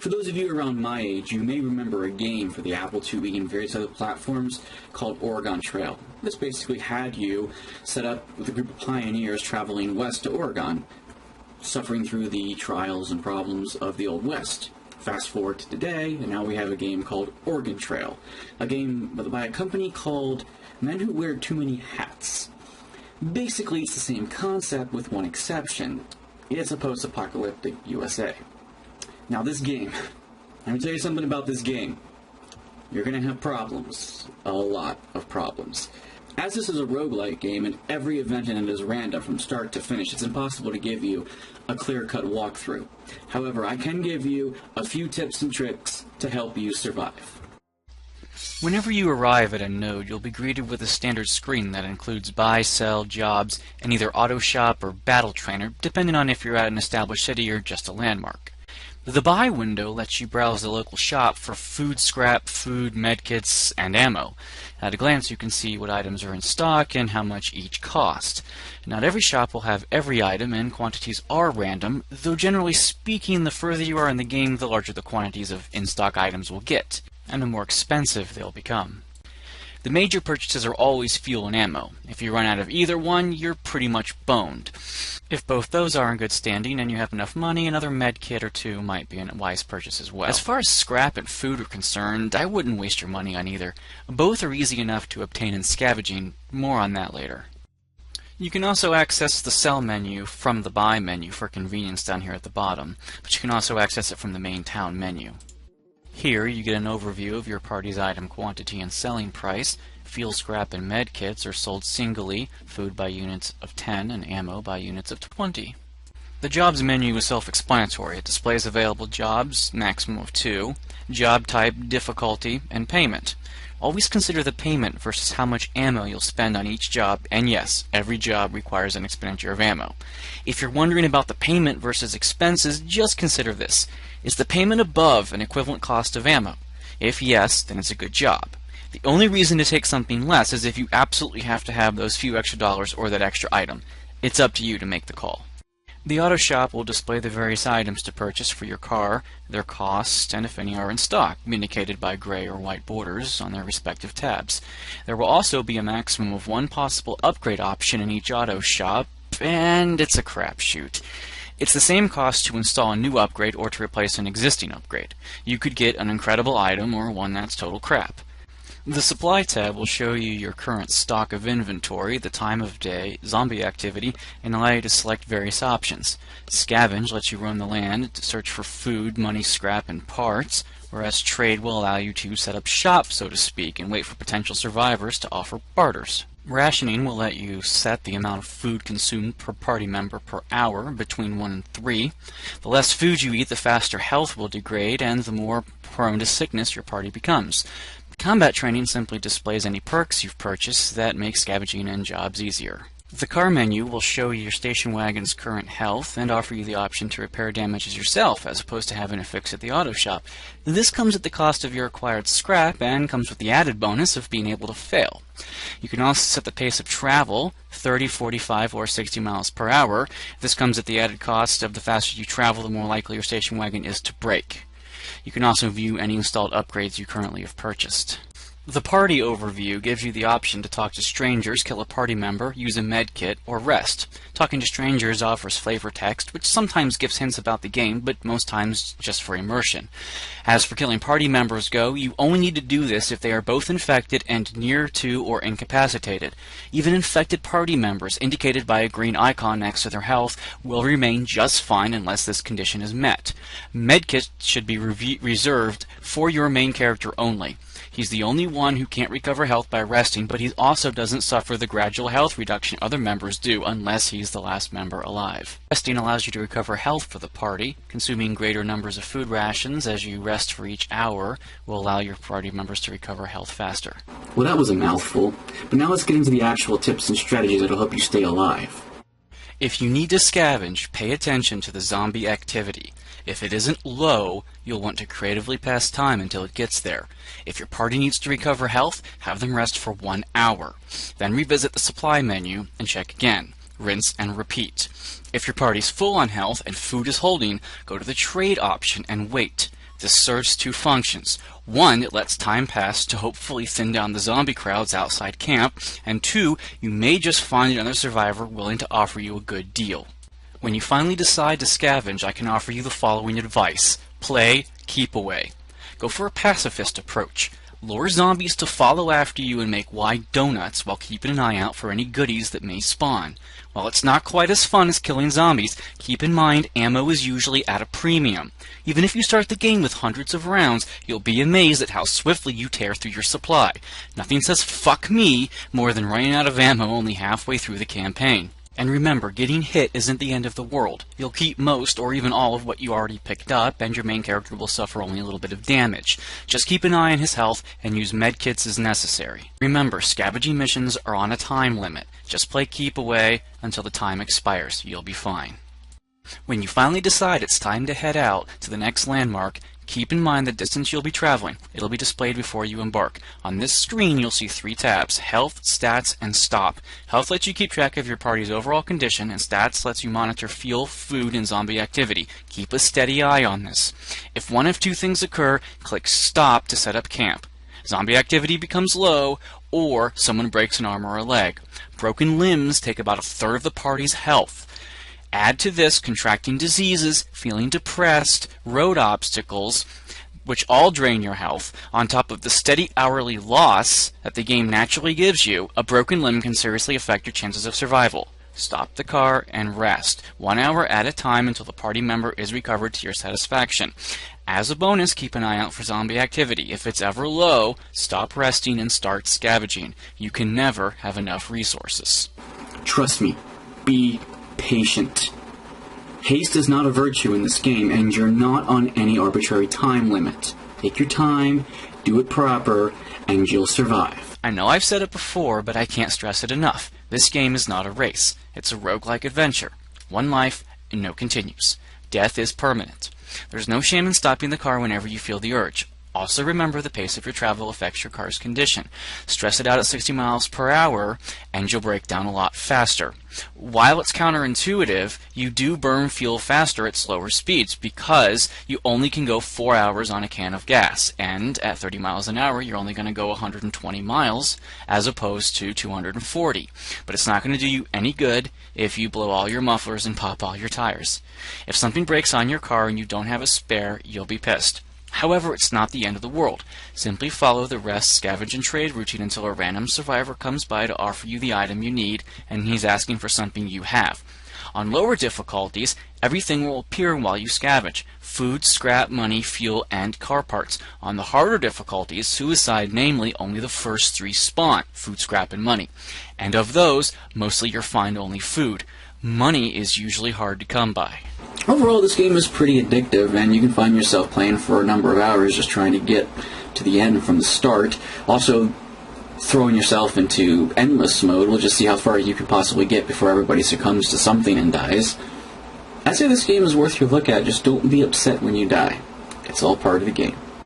For those of you around my age, you may remember a game for the Apple IIe and various other platforms called Oregon Trail. This basically had you set up with a group of pioneers traveling west to Oregon, suffering through the trials and problems of the Old West. Fast forward to today, and now we have a game called Oregon Trail, a game by a company called Men Who Wear Too Many Hats. Basically, it's the same concept with one exception. It's a post-apocalyptic USA. Now this game, let me tell you something about this game. You're going to have problems. A lot of problems. As this is a roguelike game and every event in it is random from start to finish, it's impossible to give you a clear-cut walkthrough. However, I can give you a few tips and tricks to help you survive. Whenever you arrive at a node, you'll be greeted with a standard screen that includes buy, sell, jobs, and either auto shop or battle trainer, depending on if you're at an established city or just a landmark. The buy window lets you browse the local shop for food scrap, food, medkits, and ammo. At a glance you can see what items are in stock and how much each cost. Not every shop will have every item, and quantities are random, though generally speaking the further you are in the game the larger the quantities of in-stock items will get, and the more expensive they'll become. The major purchases are always fuel and ammo. If you run out of either one, you're pretty much boned. If both those are in good standing and you have enough money, another med kit or two might be a wise purchase as well. As far as scrap and food are concerned, I wouldn't waste your money on either. Both are easy enough to obtain in scavenging. More on that later. You can also access the sell menu from the buy menu for convenience down here at the bottom, but you can also access it from the main town menu. Here you get an overview of your party's item quantity and selling price. Fuel, scrap, and med kits are sold singly, food by units of 10 and ammo by units of 20. The jobs menu is self-explanatory. It displays available jobs, maximum of 2, job type, difficulty, and payment. Always consider the payment versus how much ammo you'll spend on each job, and yes, every job requires an expenditure of ammo. If you're wondering about the payment versus expenses, just consider this. Is the payment above an equivalent cost of ammo? If yes, then it's a good job. The only reason to take something less is if you absolutely have to have those few extra dollars or that extra item. It's up to you to make the call. The auto shop will display the various items to purchase for your car, their cost, and if any are in stock, indicated by gray or white borders on their respective tabs. There will also be a maximum of one possible upgrade option in each auto shop, and it's a crapshoot. It's the same cost to install a new upgrade or to replace an existing upgrade. You could get an incredible item or one that's total crap. The supply tab will show you your current stock of inventory, the time of day, zombie activity, and allow you to select various options. Scavenge lets you roam the land to search for food, money, scrap, and parts, whereas Trade will allow you to set up shop, so to speak, and wait for potential survivors to offer barters. Rationing will let you set the amount of food consumed per party member per hour between 1 and 3. The less food you eat, the faster health will degrade, and the more prone to sickness your party becomes. Combat training simply displays any perks you've purchased that make scavenging and jobs easier. The car menu will show you your station wagon's current health and offer you the option to repair damages yourself as opposed to having it fixed at the auto shop. This comes at the cost of your acquired scrap and comes with the added bonus of being able to fail. You can also set the pace of travel, 30, 45, or 60 miles per hour. This comes at the added cost of the faster you travel, the more likely your station wagon is to break. You can also view any installed upgrades you currently have purchased. The party overview gives you the option to talk to strangers, kill a party member, use a med kit, or rest. Talking to strangers offers flavor text, which sometimes gives hints about the game, but most times just for immersion. As for killing party members go, you only need to do this if they are both infected and near to or incapacitated. Even infected party members, indicated by a green icon next to their health, will remain just fine unless this condition is met. Medkits should be reserved for your main character only. He's the only one who can't recover health by resting, but he also doesn't suffer the gradual health reduction other members do unless he's the last member alive. Resting allows you to recover health for the party. Consuming greater numbers of food rations as you rest for each hour will allow your party members to recover health faster. Well, that was a mouthful, but now let's get into the actual tips and strategies that'll help you stay alive. If you need to scavenge, pay attention to the zombie activity. If it isn't low, you'll want to creatively pass time until it gets there. If your party needs to recover health, have them rest for 1 hour. Then revisit the supply menu and check again. Rinse and repeat. If your party's full on health and food is holding, go to the trade option and wait. This serves two functions. One, it lets time pass to hopefully thin down the zombie crowds outside camp, and two, you may just find another survivor willing to offer you a good deal. When you finally decide to scavenge, I can offer you the following advice. Play keep away. Go for a pacifist approach. Lure zombies to follow after you and make wide donuts while keeping an eye out for any goodies that may spawn. While it's not quite as fun as killing zombies, keep in mind ammo is usually at a premium. Even if you start the game with hundreds of rounds, you'll be amazed at how swiftly you tear through your supply. Nothing says fuck me more than running out of ammo only halfway through the campaign. And remember, getting hit isn't the end of the world. You'll keep most or even all of what you already picked up, and your main character will suffer only a little bit of damage. Just keep an eye on his health and use medkits as necessary. Remember, scavenging missions are on a time limit. Just play keep away until the time expires. You'll be fine. When you finally decide it's time to head out to the next landmark, keep in mind the distance you'll be traveling. It'll be displayed before you embark. On this screen, you'll see three tabs: Health, Stats, and Stop. Health lets you keep track of your party's overall condition, and Stats lets you monitor fuel, food, and zombie activity. Keep a steady eye on this. If one of two things occur, click Stop to set up camp. Zombie activity becomes low, or someone breaks an arm or a leg. Broken limbs take about a third of the party's health. Add to this contracting diseases, feeling depressed, road obstacles, which all drain your health. On top of the steady hourly loss that the game naturally gives you, a broken limb can seriously affect your chances of survival. Stop the car and rest, 1 hour at a time until the party member is recovered to your satisfaction. As a bonus, keep an eye out for zombie activity. If it's ever low, stop resting and start scavenging. You can never have enough resources. Trust me, be patient. Haste is not a virtue in this game, and you're not on any arbitrary time limit. Take your time, do it proper, and you'll survive. I know I've said it before, but I can't stress it enough. This game is not a race. It's a roguelike adventure. One life, and no continues. Death is permanent. There's no shame in stopping the car whenever you feel the urge. Also remember the pace of your travel affects your car's condition. Stress it out at 60 miles per hour and you'll break down a lot faster. While it's counterintuitive, you do burn fuel faster at slower speeds because you only can go 4 hours on a can of gas, and at 30 miles an hour you're only going to go 120 miles as opposed to 240. But it's not going to do you any good if you blow all your mufflers and pop all your tires. If something breaks on your car and you don't have a spare, you'll be pissed. However, it's not the end of the world. Simply follow the rest, scavenge, and trade routine until a random survivor comes by to offer you the item you need, and he's asking for something you have. On lower difficulties, everything will appear while you scavenge: food, scrap, money, fuel, and car parts. On the harder difficulties, suicide, namely, only the first three spawn: food, scrap, and money. And of those, mostly you'll find only food. Money is usually hard to come by. Overall, this game is pretty addictive, and you can find yourself playing for a number of hours just trying to get to the end from the start. Also, throwing yourself into endless mode will just see how far you can possibly get before everybody succumbs to something and dies. I'd say this game is worth your look at. Just don't be upset when you die. It's all part of the game.